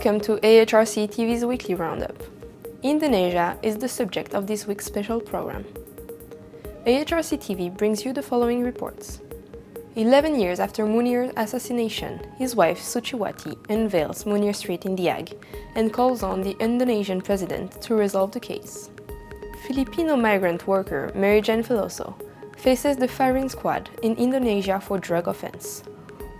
Welcome to AHRC TV's weekly roundup. Indonesia is the subject of this week's special program. AHRC TV brings you the following reports. 11 years after Munir's assassination, his wife Suciwati unveils Munir Street in The Hague and calls on the Indonesian President to resolve the case. Filipino migrant worker Mary Jane Veloso faces the firing squad in Indonesia for drug offense.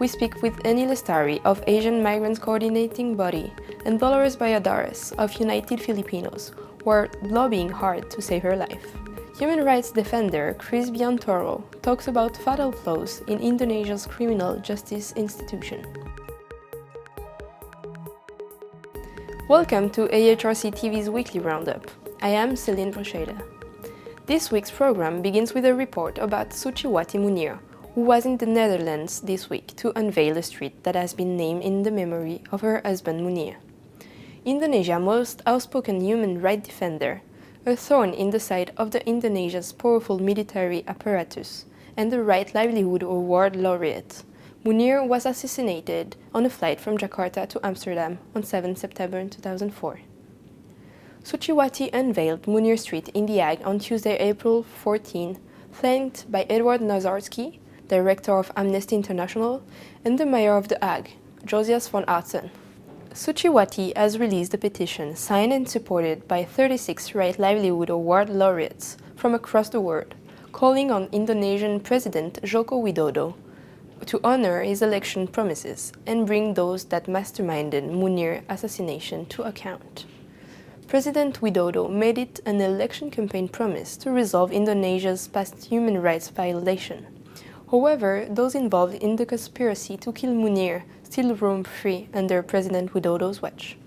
We speak with Lestari of Asian Migrants Coordinating Body and Dolores Balladares of United Filipinos, who are lobbying hard to save her life. Human rights defender Chris Biantoro talks about fatal flaws in Indonesia's criminal justice institution. Welcome to AHRC TV's weekly roundup. I am Celine Brocheda. This week's program begins with a report about Suciwati Munir, who was in the Netherlands this week to unveil a street that has been named in the memory of her husband Munir. Indonesia's most outspoken human rights defender, a thorn in the side of Indonesia's powerful military apparatus, and the Right Livelihood Award Laureates, Munir was assassinated on a flight from Jakarta to Amsterdam on 7 September 2004. Suciwati unveiled Munir Street in The Hague on Tuesday, April 14, flanked by Edward Nazarski, director of Amnesty International, and the mayor of The Hague, Josias von Artsen. Suciwati has released a petition signed and supported by 36 Right Livelihood Award Laureates from across the world, calling on Indonesian President Joko Widodo to honor his election promises and bring those that masterminded Munir assassination to account. President Widodo made it an election campaign promise to resolve Indonesia's past human rights violation. However, those involved in the conspiracy to kill Munir still roam free under President Widodo's watch.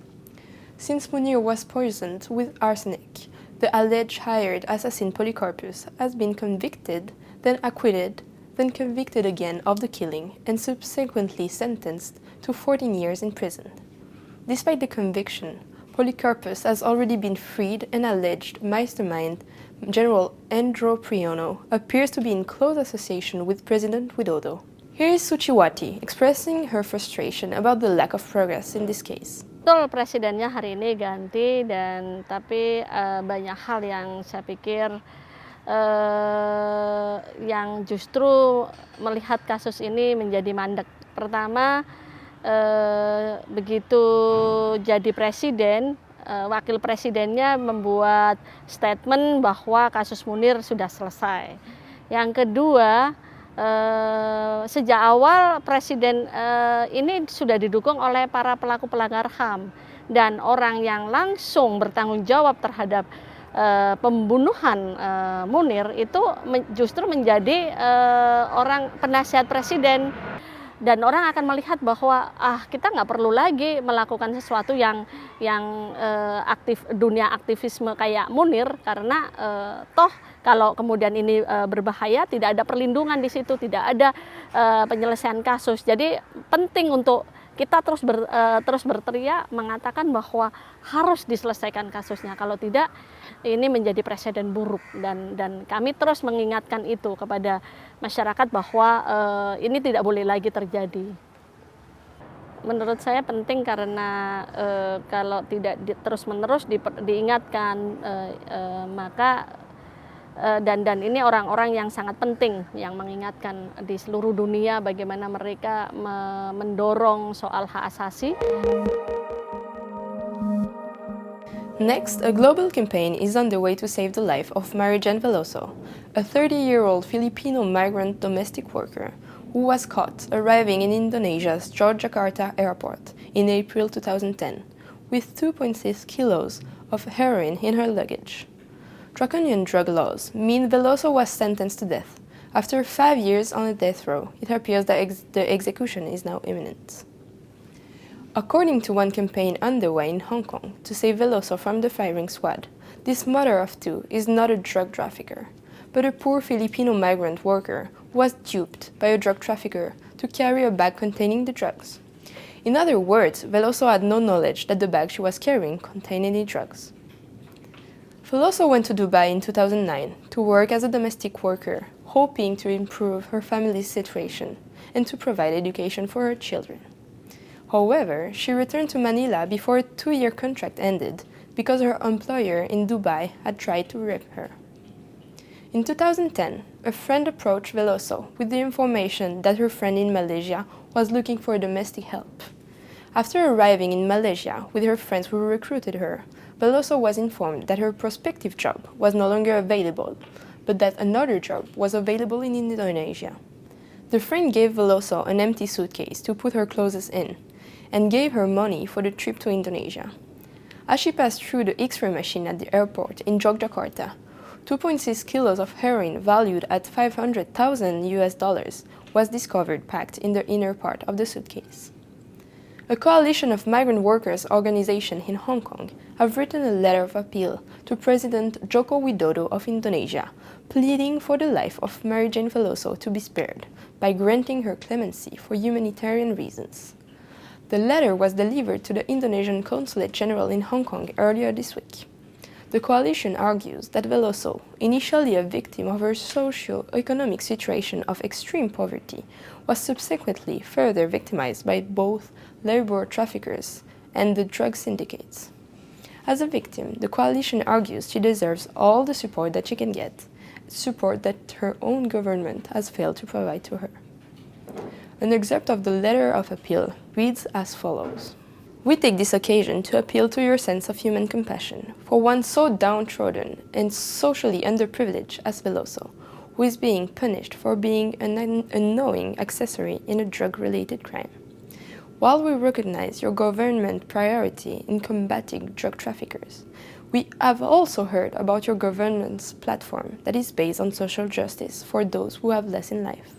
Since Munir was poisoned with arsenic, the alleged hired assassin Polikarpus has been convicted, then acquitted, then convicted again of the killing, and subsequently sentenced to 14 years in prison. Despite the conviction, Polikarpus has already been freed, and alleged mastermind General Andro Priono appears to be in close association with President Widodo. Here is Suciwati expressing her frustration about the lack of progress in this case. Betul, presidennya hari ini ganti tapi banyak hal yang saya pikir yang justru melihat kasus ini menjadi mandek. Pertama, begitu jadi presiden, wakil presidennya membuat statement bahwa kasus Munir sudah selesai. Yang kedua, sejak awal presiden ini sudah didukung oleh para pelaku pelanggar HAM, dan orang yang langsung bertanggung jawab terhadap pembunuhan Munir itu justru menjadi orang penasihat presiden. Dan orang akan melihat bahwa kita nggak perlu lagi melakukan sesuatu yang dunia aktivisme kayak Munir, karena toh kalau kemudian ini berbahaya tidak ada perlindungan di situ, tidak ada penyelesaian kasus. Jadi penting untuk kita terus berteriak mengatakan bahwa harus diselesaikan kasusnya. Kalau tidak, ini menjadi presiden buruk, dan kami terus mengingatkan itu kepada masyarakat bahwa ini tidak boleh lagi terjadi. Menurut saya penting karena kalau tidak terus-menerus diingatkan, maka dan ini orang-orang yang sangat penting yang mengingatkan di seluruh dunia bagaimana mereka mendorong soal hak asasi. Next, a global campaign is underway to save the life of Mary Jane Veloso, a 30-year-old Filipino migrant domestic worker who was caught arriving in Indonesia's Jakarta airport in April 2010 with 2.6 kilos of heroin in her luggage. Draconian drug laws mean Veloso was sentenced to death. After 5 years on a death row, it appears that the execution is now imminent. According to one campaign underway in Hong Kong to save Veloso from the firing squad, this mother of two is not a drug trafficker, but a poor Filipino migrant worker who was duped by a drug trafficker to carry a bag containing the drugs. In other words, Veloso had no knowledge that the bag she was carrying contained any drugs. Veloso went to Dubai in 2009 to work as a domestic worker, hoping to improve her family's situation and to provide education for her children. However, she returned to Manila before a 2-year contract ended because her employer in Dubai had tried to rape her. In 2010, a friend approached Veloso with the information that her friend in Malaysia was looking for domestic help. After arriving in Malaysia with her friends who recruited her, Veloso was informed that her prospective job was no longer available, but that another job was available in Indonesia. The friend gave Veloso an empty suitcase to put her clothes in, and gave her money for the trip to Indonesia. As she passed through the X-ray machine at the airport in Yogyakarta, 2.6 kilos of heroin valued at $500,000 was discovered packed in the inner part of the suitcase. A coalition of migrant workers' organizations in Hong Kong have written a letter of appeal to President Joko Widodo of Indonesia, pleading for the life of Mary Jane Veloso to be spared by granting her clemency for humanitarian reasons. The letter was delivered to the Indonesian Consulate General in Hong Kong earlier this week. The coalition argues that Veloso, initially a victim of her socio-economic situation of extreme poverty, was subsequently further victimized by both labor traffickers and the drug syndicates. As a victim, the coalition argues she deserves all the support that she can get, support that her own government has failed to provide to her. An excerpt of the letter of appeal reads as follows. We take this occasion to appeal to your sense of human compassion for one so downtrodden and socially underprivileged as Veloso, who is being punished for being an unknowing accessory in a drug-related crime. While we recognize your government priority in combating drug traffickers, we have also heard about your government's platform that is based on social justice for those who have less in life.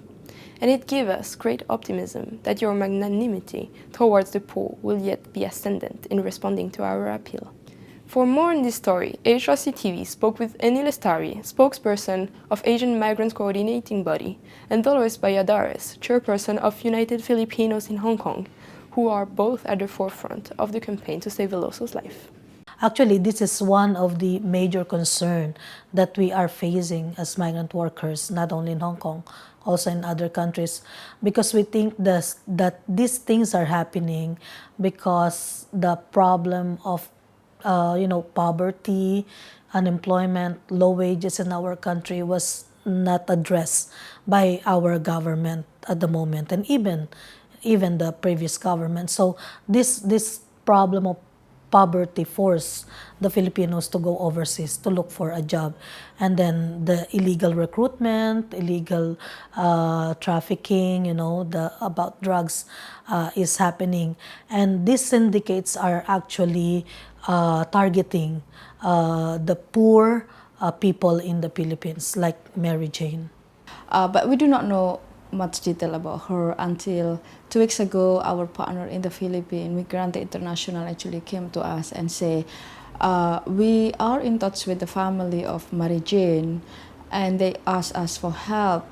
And it gives us great optimism that your magnanimity towards the poor will yet be ascendant in responding to our appeal. For more on this story, AHRC TV spoke with Lestari, spokesperson of Asian Migrants Coordinating Body, and Dolores Balladares, chairperson of United Filipinos in Hong Kong, who are both at the forefront of the campaign to save Veloso's life. Actually, this is one of the major concerns that we are facing as migrant workers, not only in Hong Kong, also in other countries, because we think that these things are happening because the problem of poverty, unemployment, low wages in our country was not addressed by our government at the moment, and even the previous government. So this problem of poverty forced the Filipinos to go overseas to look for a job, and then the illegal recruitment, illegal trafficking, about drugs is happening, and these syndicates are actually targeting the poor people in the Philippines, like Mary Jane. But we do not know much detail about her until 2 weeks ago. Our partner in the Philippines, Migrants International, actually came to us and say, we are in touch with the family of Mary Jane, and they asked us for help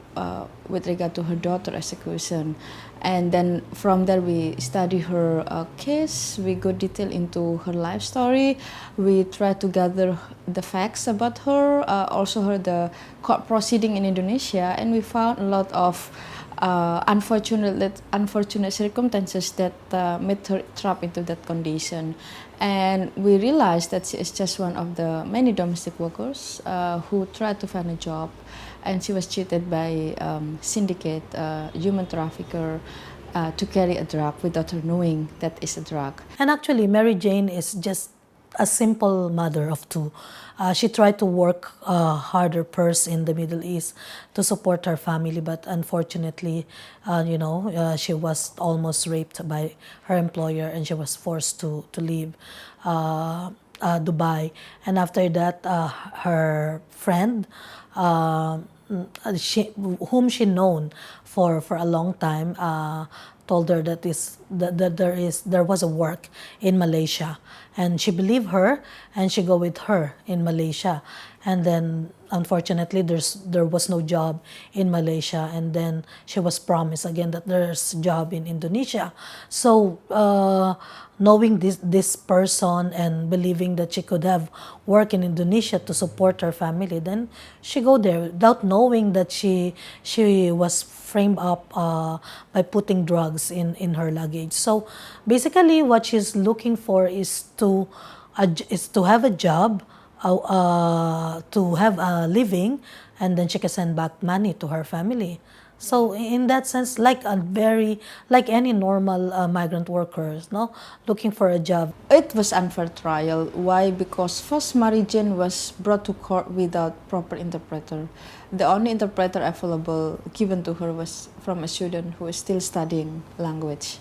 with regard to her daughter execution. And then from there we study her case, we go detail into her life story, we try to gather the facts about her, also the court proceeding in Indonesia, and we found a lot of unfortunate circumstances that made her trapped into that condition. And we realized that she is just one of the many domestic workers who tried to find a job, and she was cheated by syndicate, human trafficker, to carry a drug without her knowing that is a drug. And actually, Mary Jane is just a simple mother of two. She tried to work harder first in the Middle East to support her family, but unfortunately, she was almost raped by her employer, and she was forced to leave Dubai. And after that, her friend, whom she known for a long time, told her that there was a work in Malaysia, and she believed her, and she go with her in Malaysia. and then unfortunately there was no job in Malaysia, and then she was promised again that there's a job in Indonesia. So knowing this person and believing that she could have work in Indonesia to support her family, then she go there without knowing that she was framed up by putting drugs in her luggage. So basically what she's looking for is to have a job, to have a living, and then she can send back money to her family. So in that sense, like any normal migrant workers, no, looking for a job. It was unfair trial. Why? Because first Mary Jane was brought to court without proper interpreter. The only interpreter available given to her was from a student who is still studying language.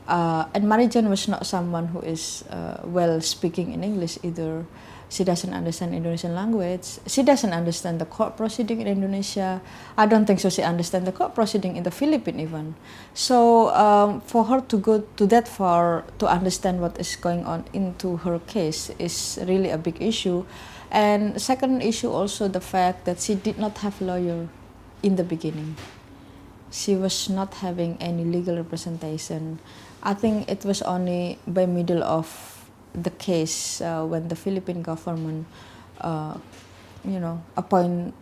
And Mary Jane was not someone who is well speaking in English either. She doesn't understand Indonesian language. She doesn't understand the court proceeding in Indonesia. I don't think so she understands the court proceeding in the Philippines even. So for her to go to that far to understand what is going on into her case is really a big issue. And second issue also the fact that she did not have a lawyer in the beginning. She was not having any legal representation. I think it was only by middle of the case when the Philippine government, appoint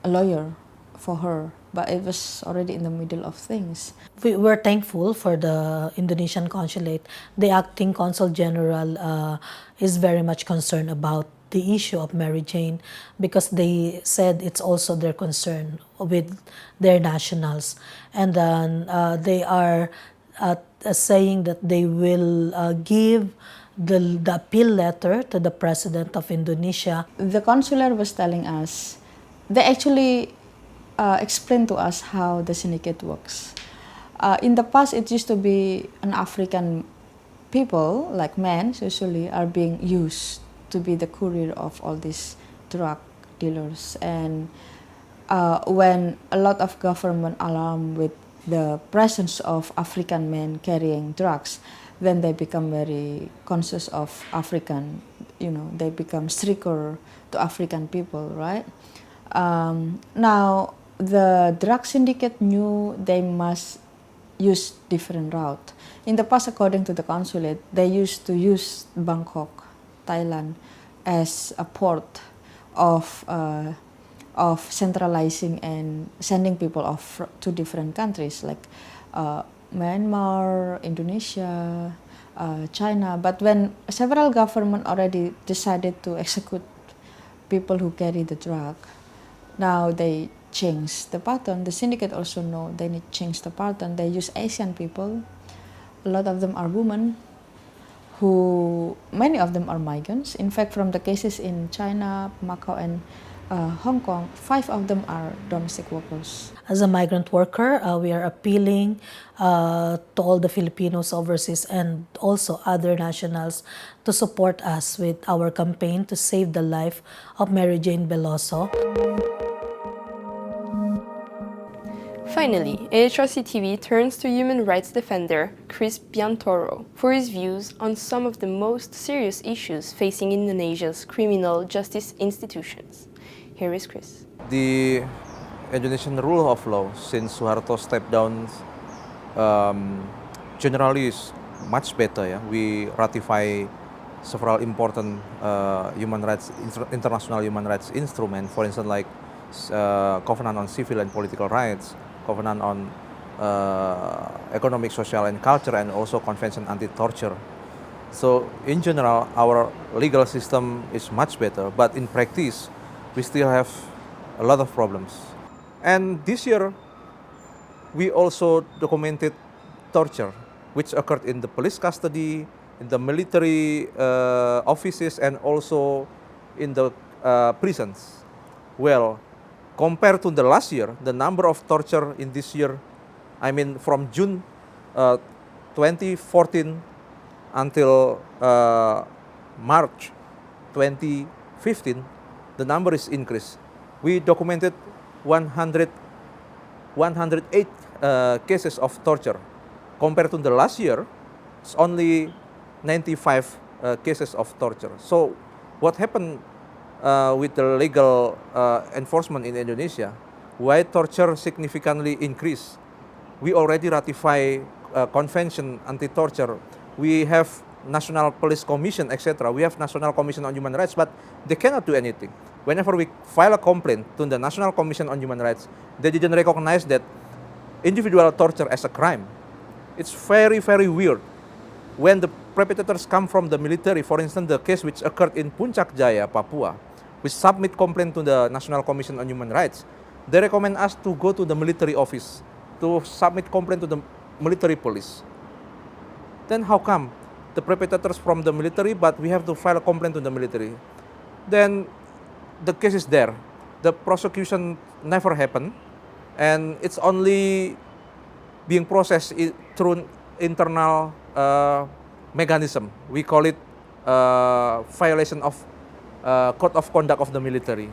a lawyer for her, but it was already in the middle of things. We were thankful for the Indonesian consulate. The acting consul general is very much concerned about the issue of Mary Jane, because they said it's also their concern with their nationals, and then they are saying that they will give the appeal letter to the President of Indonesia. The consular was telling us, they actually explained to us how the syndicate works. In the past, it used to be an African people, like men usually, are being used to be the courier of all these drug dealers. And when a lot of government alarm with the presence of African men carrying drugs, then they become very conscious of African, they become stricter to African people, right? Now, the drug syndicate knew they must use different route. In the past, according to the consulate, they used to use Bangkok, Thailand, as a port of centralizing and sending people off to different countries like Myanmar, Indonesia, China. But when several governments already decided to execute people who carry the drug, now they change the pattern. The syndicate also know they need to change the pattern. They use Asian people. A lot of them are women, many of them are migrants. In fact, from the cases in China, Macau, and Hong Kong, 5 of them are domestic workers. As a migrant worker, we are appealing to all the Filipinos overseas and also other nationals to support us with our campaign to save the life of Mary Jane Veloso. Finally, AHRC TV turns to human rights defender Chris Biantoro for his views on some of the most serious issues facing Indonesia's criminal justice institutions. Here is Chris. The Indonesian rule of law since Suharto stepped down generally is much better. Yeah? We ratify several important international human rights instruments, for instance, like Covenant on Civil and Political Rights, Covenant on Economic, Social, and Culture, and also Convention Anti-Torture. So in general, our legal system is much better, but in practice, we still have a lot of problems. And this year, we also documented torture, which occurred in the police custody, in the military offices, and also in the prisons. Well, compared to the last year, the number of torture in this year, I mean from June 2014 until March 2015, the number is increased. We documented 108 cases of torture. Compared to the last year, it's only 95 cases of torture. So what happened with the legal enforcement in Indonesia, why torture significantly increased. We already ratify convention anti-torture. We have National Police Commission, etc. We have National Commission on Human Rights, but they cannot do anything. Whenever we file a complaint to the National Commission on Human Rights, they didn't recognize that individual torture as a crime. It's very, very weird. When the perpetrators come from the military, for instance, the case which occurred in Puncak Jaya, Papua, we submit complaint to the National Commission on Human Rights. They recommend us to go to the military office to submit complaint to the military police. Then how come the perpetrators from the military, but we have to file a complaint to the military? Then the case is there. The prosecution never happened, and it's only being processed through internal mechanism. We call it violation of code of conduct of the military.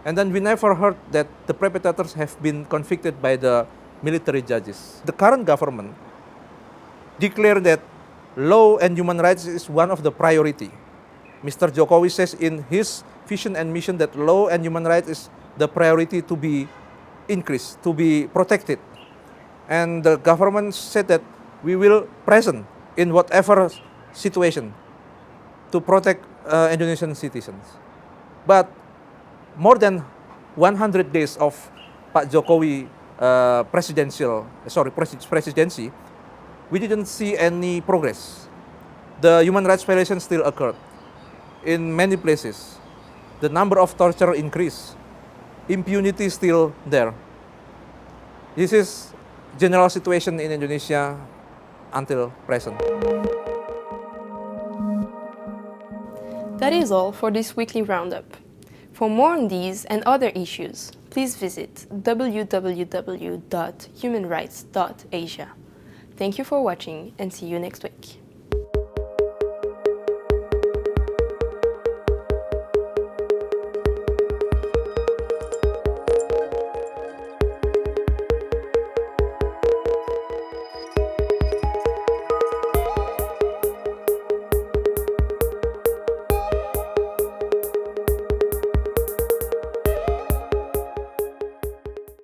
And then we never heard that the perpetrators have been convicted by the military judges. The current government declared that law and human rights is one of the priority. Mr. Jokowi says in his vision and mission that law and human rights is the priority to be increased, to be protected. And the government said that we will present in whatever situation to protect Indonesian citizens. But more than 100 days of Pak Jokowi presidency, we didn't see any progress. The human rights violations still occurred in many places. The number of torture increased. Impunity is still there. This is general situation in Indonesia until present. That is all for this weekly roundup. For more on these and other issues, please visit www.humanrights.asia. Thank you for watching and see you next week.